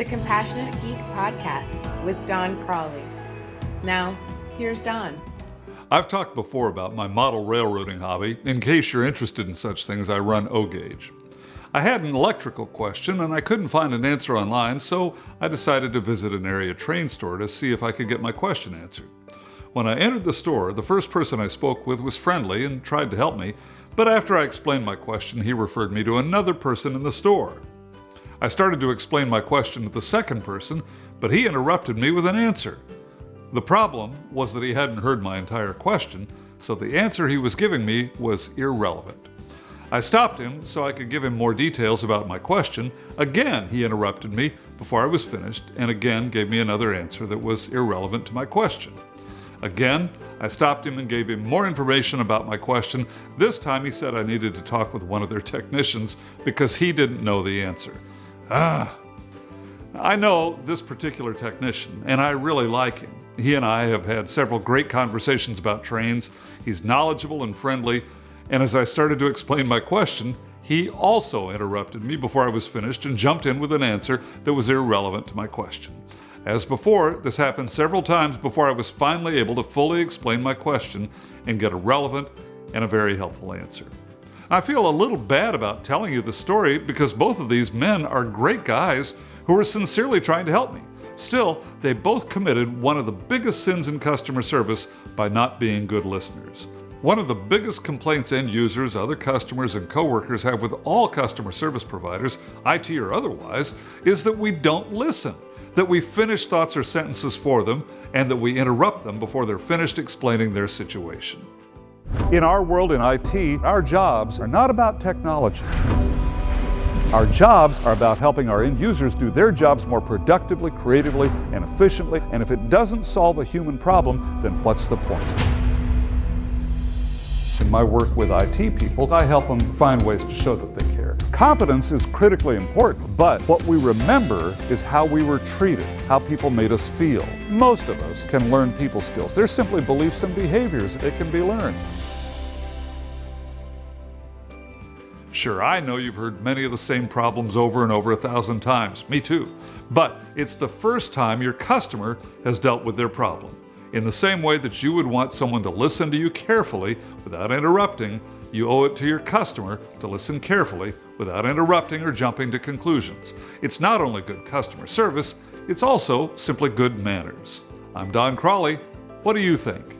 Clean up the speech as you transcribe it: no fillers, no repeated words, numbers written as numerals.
the Compassionate Geek podcast with Don Crawley. Now, here's Don. I've talked before about my model railroading hobby. In case you're interested in such things, I run O-Gauge. I had an electrical question and I couldn't find an answer online, so I decided to visit an area train store to see if I could get my question answered. When I entered the store, the first person I spoke with was friendly and tried to help me, but after I explained my question, he referred me to another person in the store. I started to explain my question to the second person, but he interrupted me with an answer. The problem was that he hadn't heard my entire question, so the answer he was giving me was irrelevant. I stopped him so I could give him more details about my question. Again, he interrupted me before I was finished, and again gave me another answer that was irrelevant to my question. Again, I stopped him and gave him more information about my question. This time he said I needed to talk with one of their technicians because he didn't know the answer. I know this particular technician, and I really like him. He and I have had several great conversations about trains. He's knowledgeable and friendly, and as I started to explain my question, he also interrupted me before I was finished and jumped in with an answer that was irrelevant to my question. As before, this happened several times before I was finally able to fully explain my question and get a relevant and a very helpful answer. I feel a little bad about telling you the story because both of these men are great guys who are sincerely trying to help me. Still, they both committed one of the biggest sins in customer service by not being good listeners. One of the biggest complaints end users, other customers, and coworkers have with all customer service providers, IT or otherwise, is that we don't listen, that we finish thoughts or sentences for them, and that we interrupt them before they're finished explaining their situation. In our world in IT, our jobs are not about technology. Our jobs are about helping our end users do their jobs more productively, creatively, and efficiently, and if it doesn't solve a human problem, then what's the point? In my work with IT people, I help them find ways to show that they care. Competence is critically important, but what we remember is how we were treated, how people made us feel. Most of us can learn people skills. They're simply beliefs and behaviors that can be learned. Sure, I know you've heard many of the same problems over and over 1,000 times. Me too. But it's the first time your customer has dealt with their problem. In the same way that you would want someone to listen to you carefully without interrupting, you owe it to your customer to listen carefully without interrupting or jumping to conclusions. It's not only good customer service, it's also simply good manners. I'm Don Crawley. What do you think?